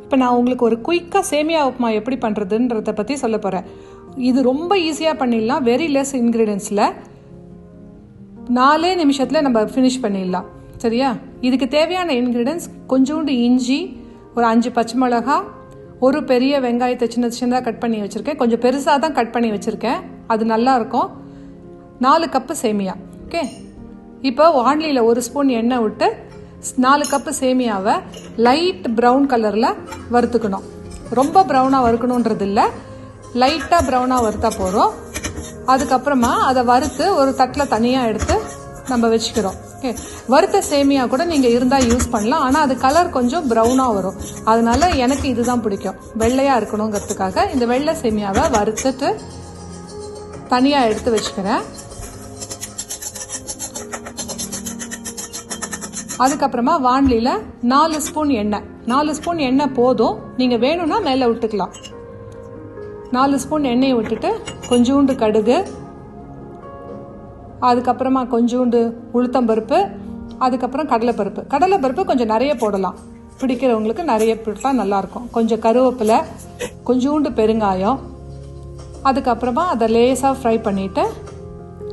இப்போ நான் உங்களுக்கு ஒரு குயிக்காக சேமியா உப்புமா எப்படி பண்ணுறதுன்றதை பற்றி சொல்ல போகிறேன். இது ரொம்ப ஈஸியாக பண்ணிடலாம். வெரி லெஸ் இன்க்ரீடியன்ஸில் 4 நிமிஷத்தில் நம்ம ஃபினிஷ் பண்ணிடலாம். சரியா? இதுக்கு தேவையான இன்க்ரீடியன்ஸ் கொஞ்சோண்டு இஞ்சி, ஒரு 5 பச்சை மிளகா, ஒரு பெரிய வெங்காயத்தை சின்ன சின்னதாக கட் பண்ணி வச்சுருக்கேன். கொஞ்சம் பெருசாக தான் கட் பண்ணி வச்சுருக்கேன், அது நல்லாயிருக்கும். 4 கப்பு சேமியா. ஓகே, இப்போ வாண்லியில் 1 ஸ்பூன் எண்ணெய் விட்டு 4 கப்பு சேமியாவை லைட் ப்ரௌன் கலரில் வறுத்துக்கணும். ரொம்ப ப்ரௌனாக வறுக்கணுன்றது இல்லை, லைட்டாக ப்ரௌனாக வறுத்தா போகிறோம். அதுக்கப்புறமா அதை வறுத்து ஒரு தட்டில் தனியாக எடுத்து நம்ம வச்சுக்கிறோம். ஓகே, வறுத்த சேமியா கூட நீங்கள் இருந்தால் யூஸ் பண்ணலாம், ஆனால் அது கலர் கொஞ்சம் ப்ரௌனாக வரும். அதனால எனக்கு இதுதான் பிடிக்கும், வெள்ளையாக இருக்கணுங்கிறதுக்காக இந்த வெள்ளை சேமியாவை வறுத்துட்டு தனியாக எடுத்து வச்சுக்கிறேன். அதுக்கப்புறமா வாண்லியில் 4 ஸ்பூன் எண்ணெய். 4 ஸ்பூன் எண்ணெய் போதும், நீங்கள் வேணும்னா மேலே விட்டுக்கலாம். 4 ஸ்பூன் எண்ணெயை விட்டுட்டு கொஞ்சோண்டு கடுகு, அதுக்கப்புறமா கொஞ்சோண்டு உளுத்தம்பருப்பு, அதுக்கப்புறம் கடலைப்பருப்பு. கடலைப்பருப்பு கொஞ்சம் நிறைய போடலாம், பிடிக்கிறவங்களுக்கு நிறைய போட்டால் நல்லாயிருக்கும். கொஞ்சம் கருவேப்பிலை, கொஞ்சோண்டு பெருங்காயம், அதுக்கப்புறமா அதை லேசாக ஃப்ரை பண்ணிவிட்டு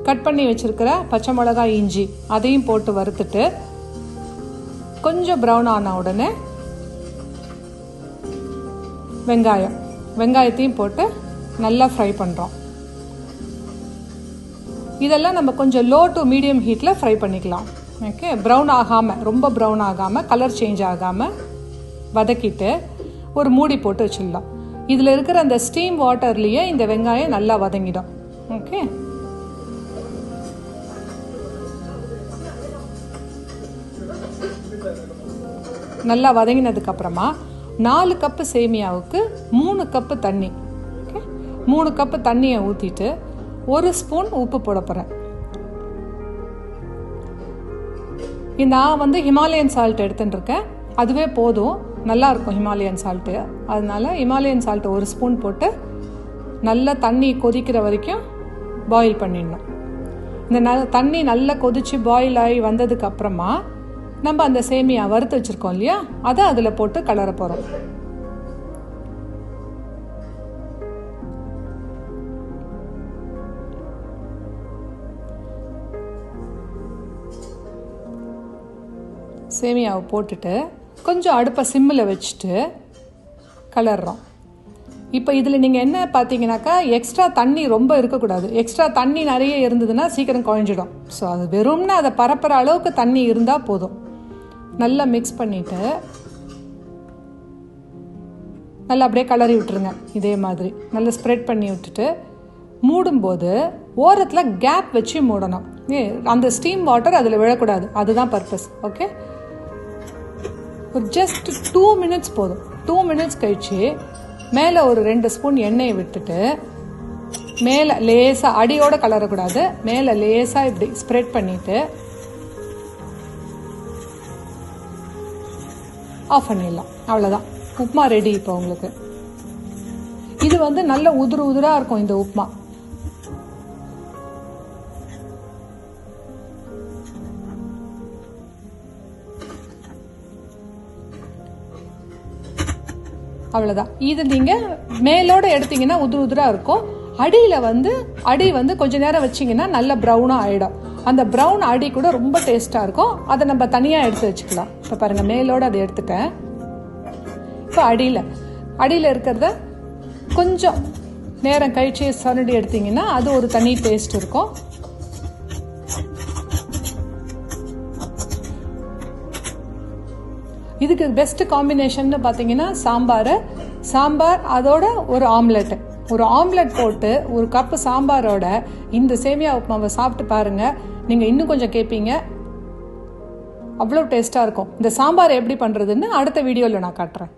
கட் பண்ணி வச்சுருக்கிற பச்சை மிளகாய், இஞ்சி அதையும் போட்டு வறுத்துட்டு கொஞ்சம் ப்ரௌன் ஆன உடனே வெங்காயத்தையும் போட்டு நல்லா ஃப்ரை பண்ணுறோம். இதெல்லாம் நம்ம கொஞ்சம் லோ டு மீடியம் ஹீட்டில் ஃப்ரை பண்ணிக்கலாம். ஓகே, ப்ரௌன் ஆகாமல், ரொம்ப ப்ரௌன் ஆகாமல், கலர் சேஞ்ச் ஆகாமல் வதக்கிட்டு ஒரு மூடி போட்டு வச்சிடலாம். இதில் இருக்கிற அந்த ஸ்டீம் வாட்டர்லேயே இந்த வெங்காயம் நல்லா வதங்கிடும். ஓகே, நல்லா வதங்கினதுக்கப்புறமா 4 கப்பு சேமியாவுக்கு 3 கப்பு தண்ணி. ஓகே, 3 கப்பு தண்ணியை ஊற்றிட்டு 1 ஸ்பூன் உப்பு போட போகிறேன். நான் ஹிமாலயன் சால்ட் எடுத்துட்டுருக்கேன், அதுவே போதும், நல்லாயிருக்கும் ஹிமாலயன் சால்ட்டு. அதனால ஹிமாலயன் சால்ட் 1 ஸ்பூன் போட்டு நல்லா தண்ணி கொதிக்கிற வரைக்கும் பாயில் பண்ணிடணும். இந்த தண்ணி நல்லா கொதித்து பாயில் ஆகி வந்ததுக்கப்புறமா நம்ம அந்த சேமியா வறுத்து வச்சுருக்கோம் இல்லையா, அதை அதில் போட்டு கலர போகிறோம். சேமியாவை போட்டுட்டு கொஞ்சம் அடுப்பை சிம்மில் வச்சுட்டு கலர்றோம். இப்போ இதில் நீங்கள் என்ன பார்த்தீங்கன்னாக்கா, எக்ஸ்ட்ரா தண்ணி ரொம்ப இருக்கக்கூடாது. எக்ஸ்ட்ரா தண்ணி நிறைய இருந்ததுன்னா சீக்கிரம் குழஞ்சிடும். ஸோ அது வெறும்னா அதை பரப்புற அளவுக்கு தண்ணி இருந்தால் போதும். நல்லா மிக்ஸ் பண்ணிவிட்டு நல்லா அப்படியே கலரி விட்டுருங்க. இதே மாதிரி நல்லா ஸ்ப்ரெட் பண்ணி விட்டுட்டு மூடும்போது ஓரத்தில் கேப் வச்சு மூடணும். அந்த ஸ்டீம் வாட்டர் அதில் விழக்கூடாது, அதுதான் பர்பஸ். ஓகே, ஒரு ஜஸ்ட் 2 மினிட்ஸ் போதும். 2 மினிட்ஸ் கழிச்சு மேலே ஒரு 2 ஸ்பூன் எண்ணெயை விட்டுட்டு மேலே லேசாக, அடியோட கலரக்கூடாது, மேலே லேசாக இப்படி ஸ்ப்ரெட் பண்ணிவிட்டு ஆஃப் பண்ணிடலாம். அவ்வளோதான், உப்புமா ரெடி. இப்போ உங்களுக்கு இது நல்ல உதிரு உதிராக இருக்கும் இந்த உப்புமா. அவ்வளோதான். இது நீங்கள் மேலோட எடுத்தீங்கன்னா உதிரு உதிராக இருக்கும். அடி கொஞ்ச நேரம் வச்சிங்கன்னா நல்ல ப்ரௌனாக ஆகிடும். அந்த ப்ரௌன் அடி கூட ரொம்ப டேஸ்ட்டாக இருக்கும். அதை நம்ம தனியாக எடுத்து வச்சுக்கலாம். இப்போ பாருங்கள், மேலோடு அதை எடுத்துட்டேன். இப்போ அடியில் இருக்கிறத கொஞ்சம் நேரம் கழிச்சு சரண்டி எடுத்தீங்கன்னா அது ஒரு தனி டேஸ்ட் இருக்கும். இதுக்கு பெஸ்ட் காம்பினேஷன் பார்த்தீங்கன்னா சாம்பார் அதோட ஒரு ஆம்லெட் போட்டு 1 கப்பு சாம்பாரோட இந்த சேமியா உப்புமாவை சாப்பிட்டு பாருங்கள். நீங்கள் இன்னும் கொஞ்சம் கேட்பீங்க, அவ்வளோ டேஸ்ட்டாக இருக்கும். இந்த சாம்பார் எப்படி பண்ணுறதுன்னு அடுத்த வீடியோவில் நான் காட்டுறேன்.